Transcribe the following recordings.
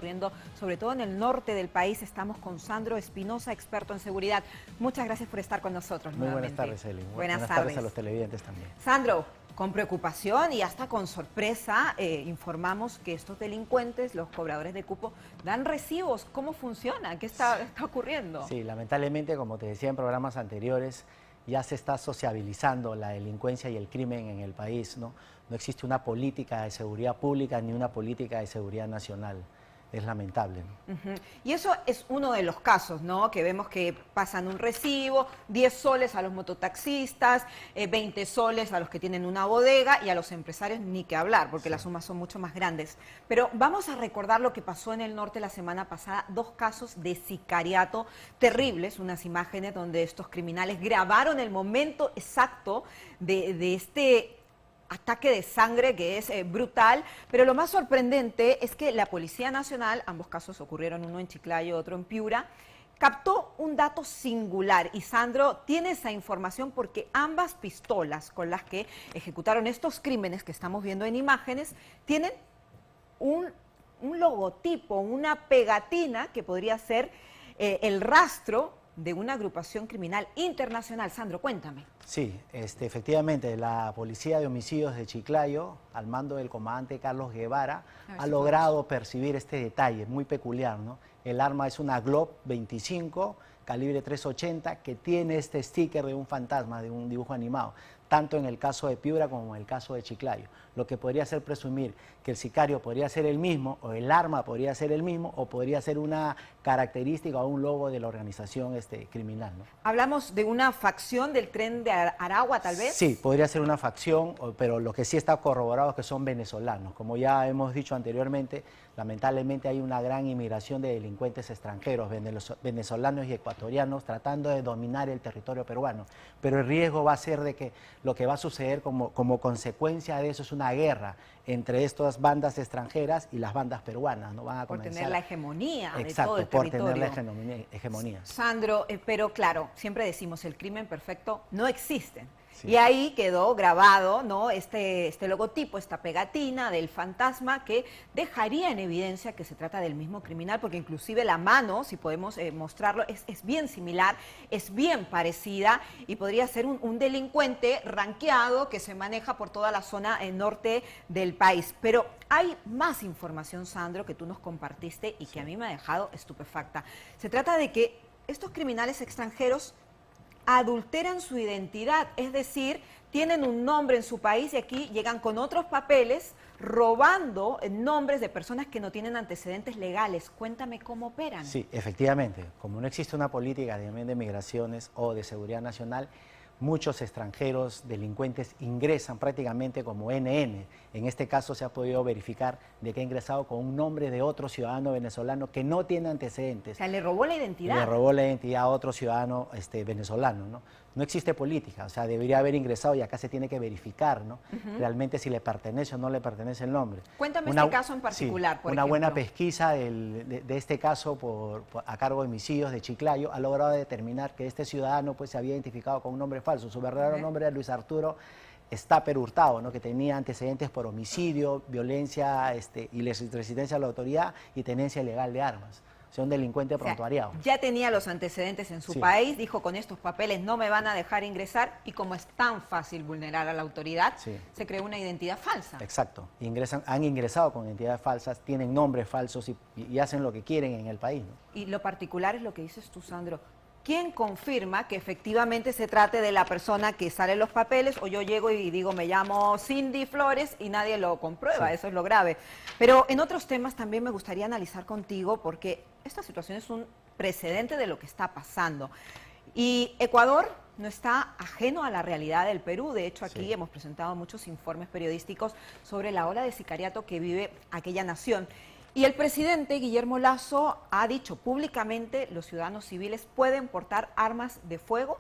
ocurriendo, sobre todo en el norte del país. Estamos con Sandro Espinosa, experto en seguridad. Muchas gracias por estar con nosotros nuevamente. Muy buenas tardes, Eli. Buenas tardes a los televidentes también. Sandro, con preocupación y hasta con sorpresa, informamos que estos delincuentes, los cobradores de cupo, dan recibos. ¿Cómo funciona? ¿Qué está ocurriendo? Sí, lamentablemente, como te decía en programas anteriores, ya se está sociabilizando la delincuencia y el crimen en el país, ¿no? No existe una política de seguridad pública ni una política de seguridad nacional. Es lamentable, ¿no? Y eso es uno de los casos, ¿no? Que vemos que pasan un recibo, 10 soles a los mototaxistas, 20 soles a los que tienen una bodega y a los empresarios ni que hablar, porque las sumas son mucho más grandes. Pero vamos a recordar lo que pasó en el norte la semana pasada, 2 casos de sicariato terribles, unas imágenes donde estos criminales grabaron el momento exacto de este ataque de sangre que es brutal, pero lo más sorprendente es que la Policía Nacional, ambos casos ocurrieron, uno en Chiclayo, otro en Piura, captó un dato singular y Sandro tiene esa información porque ambas pistolas con las que ejecutaron estos crímenes que estamos viendo en imágenes tienen un logotipo, una pegatina que podría ser el rastro de una agrupación criminal internacional. Sandro, cuéntame. Sí, efectivamente, la Policía de Homicidios de Chiclayo, al mando del comandante Carlos Guevara, ha logrado percibir este detalle muy peculiar, ¿no? El arma es una Glock 25, calibre 380, que tiene este sticker de un fantasma, de un dibujo animado, tanto en el caso de Piura como en el caso de Chiclayo, lo que podría hacer presumir que el sicario podría ser el mismo, o el arma podría ser el mismo, o podría ser una característica o un logo de la organización criminal, ¿no? ¿Hablamos de una facción del Tren de Aragua, tal vez? Sí, podría ser una facción, pero lo que sí está corroborado es que son venezolanos. Como ya hemos dicho anteriormente, lamentablemente hay una gran inmigración de delincuentes extranjeros, venezolanos y ecuatorianos, tratando de dominar el territorio peruano. Pero el riesgo va a ser de que lo que va a suceder como consecuencia de eso es una guerra entre estas bandas extranjeras y las bandas peruanas, ¿no? Van a comenzar... Por tener la hegemonía de Exacto, todo el por territorio. tener la hegemonía. Sandro, pero claro, siempre decimos el crimen perfecto no existe. Sí. Y ahí quedó grabado, ¿no? este logotipo, esta pegatina del fantasma que dejaría en evidencia que se trata del mismo criminal, porque inclusive la mano, si podemos mostrarlo, es bien similar, es bien parecida y podría ser un delincuente ranqueado que se maneja por toda la zona norte del país. Pero hay más información, Sandro, que tú nos compartiste y que a mí me ha dejado estupefacta. Se trata de que estos criminales extranjeros adulteran su identidad, es decir, tienen un nombre en su país y aquí llegan con otros papeles robando nombres de personas que no tienen antecedentes legales. Cuéntame cómo operan. Sí, efectivamente, como no existe una política de migraciones o de seguridad nacional, muchos extranjeros delincuentes ingresan prácticamente como NN. En este caso se ha podido verificar de que ha ingresado con un nombre de otro ciudadano venezolano que no tiene antecedentes. O sea, le robó la identidad. Le robó la identidad a otro ciudadano venezolano, ¿no? No existe política, o sea, debería haber ingresado y acá se tiene que verificar, ¿no? Realmente si le pertenece o no le pertenece el nombre. Cuéntame este caso en particular, por ejemplo. Una buena pesquisa de este caso a cargo de Homicidios de Chiclayo ha logrado determinar que este ciudadano pues se había identificado con un nombre falso. Su verdadero nombre era Luis Arturo Stapper Hurtado, ¿no? Que tenía antecedentes por homicidio, violencia y resistencia a la autoridad y tenencia ilegal de armas. O sea, un delincuente prontuariado. Ya tenía los antecedentes en su país, dijo con estos papeles no me van a dejar ingresar y como es tan fácil vulnerar a la autoridad, se creó una identidad falsa. Exacto, han ingresado con identidades falsas, tienen nombres falsos y hacen lo que quieren en el país, ¿no? Y lo particular es lo que dices tú, Sandro. ¿Quién confirma que efectivamente se trate de la persona que sale en los papeles o yo llego y digo me llamo Cindy Flores y nadie lo comprueba? Eso es lo grave. Pero en otros temas también me gustaría analizar contigo porque esta situación es un precedente de lo que está pasando. Y Ecuador no está ajeno a la realidad del Perú. De hecho, aquí hemos presentado muchos informes periodísticos sobre la ola de sicariato que vive aquella nación. Y el presidente Guillermo Lasso ha dicho públicamente los ciudadanos civiles pueden portar armas de fuego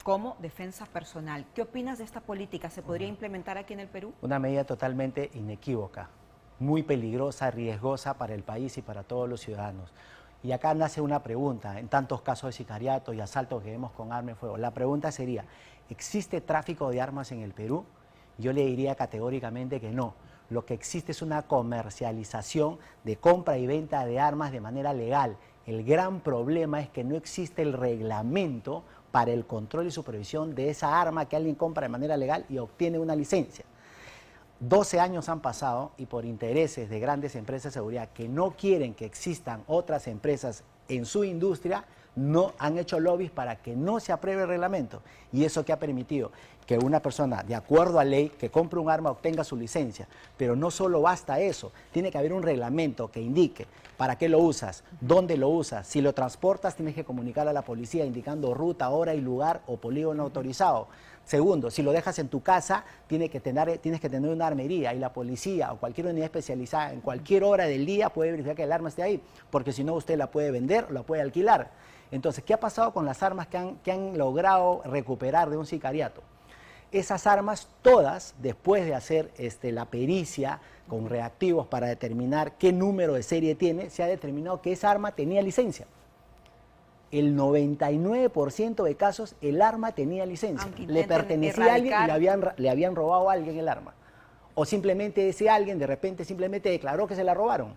como defensa personal. ¿Qué opinas de esta política? ¿Se podría implementar aquí en el Perú? Una medida totalmente inequívoca, muy peligrosa, riesgosa para el país y para todos los ciudadanos. Y acá nace una pregunta, en tantos casos de sicariato y asaltos que vemos con armas de fuego. La pregunta sería, ¿existe tráfico de armas en el Perú? Yo le diría categóricamente que no. Lo que existe es una comercialización de compra y venta de armas de manera legal. El gran problema es que no existe el reglamento para el control y supervisión de esa arma que alguien compra de manera legal y obtiene una licencia. 12 años han pasado y por intereses de grandes empresas de seguridad que no quieren que existan otras empresas en su industria, no han hecho lobbies para que no se apruebe el reglamento. Y eso que ha permitido que una persona, de acuerdo a ley, que compre un arma obtenga su licencia. Pero no solo basta eso, tiene que haber un reglamento que indique para qué lo usas, dónde lo usas. Si lo transportas, tienes que comunicar a la policía indicando ruta, hora y lugar o polígono autorizado. Segundo, si lo dejas en tu casa, tienes que tener una armería y la policía o cualquier unidad especializada en cualquier hora del día puede verificar que el arma esté ahí, porque si no usted la puede vender o la puede alquilar. Entonces, ¿qué ha pasado con las armas que han logrado recuperar de un sicariato? Esas armas todas, después de hacer la pericia con reactivos para determinar qué número de serie tiene, se ha determinado que esa arma tenía licencia. El 99% de casos el arma tenía licencia, le pertenecía a alguien y le habían robado a alguien el arma. O simplemente ese alguien de repente simplemente declaró que se la robaron,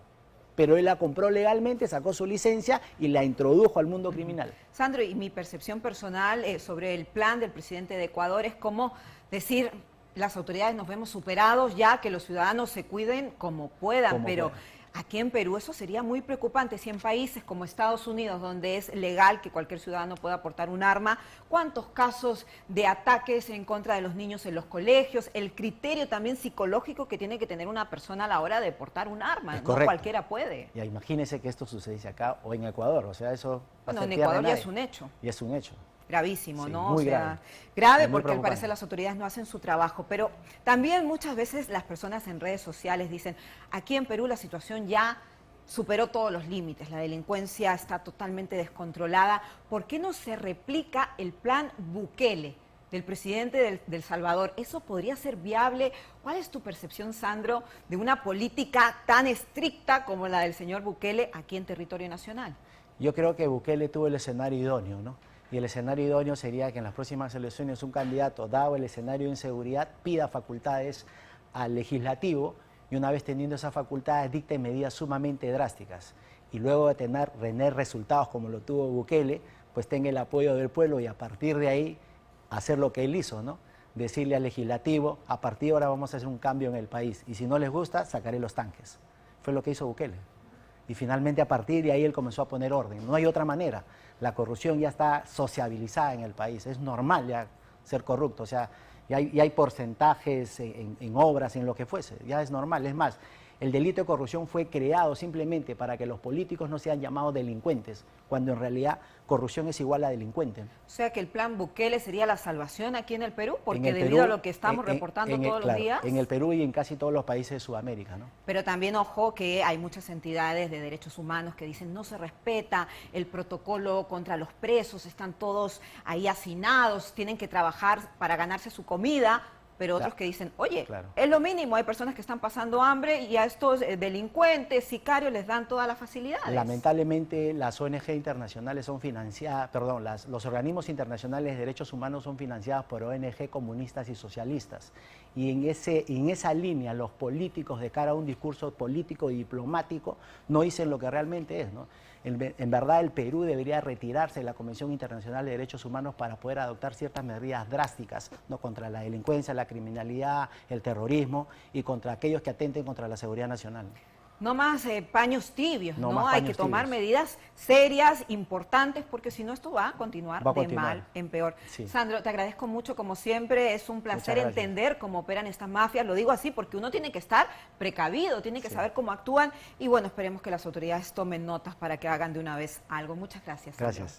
pero él la compró legalmente, sacó su licencia y la introdujo al mundo criminal. Sandro, y mi percepción personal sobre el plan del presidente de Ecuador es como decir, las autoridades nos vemos superados ya, que los ciudadanos se cuiden como puedan, pero aquí en Perú eso sería muy preocupante. Si en países como Estados Unidos, donde es legal que cualquier ciudadano pueda portar un arma, ¿cuántos casos de ataques en contra de los niños en los colegios? El criterio también psicológico que tiene que tener una persona a la hora de portar un arma, no cualquiera puede. Ya imagínese que esto sucediese acá o en Ecuador, o sea, eso... No, en Ecuador ya es un hecho. Y es un hecho. Gravísimo, sí, ¿no? Muy o sea, grave porque al parecer las autoridades no hacen su trabajo, pero también muchas veces las personas en redes sociales dicen, aquí en Perú la situación ya superó todos los límites, la delincuencia está totalmente descontrolada. ¿Por qué no se replica el plan Bukele del presidente del Salvador? ¿Eso podría ser viable? ¿Cuál es tu percepción, Sandro, de una política tan estricta como la del señor Bukele aquí en territorio nacional? Yo creo que Bukele tuvo el escenario idóneo, ¿no? Y el escenario idóneo sería que en las próximas elecciones un candidato, dado el escenario de inseguridad, pida facultades al legislativo y una vez teniendo esas facultades dicte medidas sumamente drásticas. Y luego de tener resultados como lo tuvo Bukele, pues tenga el apoyo del pueblo y a partir de ahí hacer lo que él hizo, ¿no? Decirle al legislativo, a partir de ahora vamos a hacer un cambio en el país y si no les gusta, sacaré los tanques. Fue lo que hizo Bukele. Y finalmente a partir de ahí él comenzó a poner orden. No hay otra manera. La corrupción ya está sociabilizada en el país. Es normal ya ser corrupto. O sea, ya hay porcentajes en obras, en lo que fuese. Ya es normal. Es más, el delito de corrupción fue creado simplemente para que los políticos no sean llamados delincuentes, cuando en realidad corrupción es igual a delincuente. O sea que el plan Bukele sería la salvación aquí en el Perú, porque debido a lo que estamos reportando todos los días. En el Perú y en casi todos los países de Sudamérica, ¿no? Pero también, ojo, que hay muchas entidades de derechos humanos que dicen no se respeta el protocolo contra los presos, están todos ahí hacinados, tienen que trabajar para ganarse su comida. Pero otros que dicen, oye, es lo mínimo, hay personas que están pasando hambre y a estos delincuentes, sicarios, les dan todas las facilidades. Lamentablemente las ONG internacionales son financiadas, los organismos internacionales de derechos humanos son financiados por ONG comunistas y socialistas. Y en esa línea los políticos de cara a un discurso político y diplomático no dicen lo que realmente es, ¿no? En verdad el Perú debería retirarse de la Convención Internacional de Derechos Humanos para poder adoptar ciertas medidas drásticas, ¿no? Contra la delincuencia, la criminalidad, el terrorismo y contra aquellos que atenten contra la seguridad nacional. No más paños tibios, ¿no? Hay que tomar medidas serias, importantes, porque si no esto va a continuar de mal en peor. Sí. Sandro, te agradezco mucho, como siempre, es un placer entender cómo operan estas mafias. Lo digo así porque uno tiene que estar precavido, tiene que saber cómo actúan y bueno, esperemos que las autoridades tomen notas para que hagan de una vez algo. Muchas gracias. Gracias.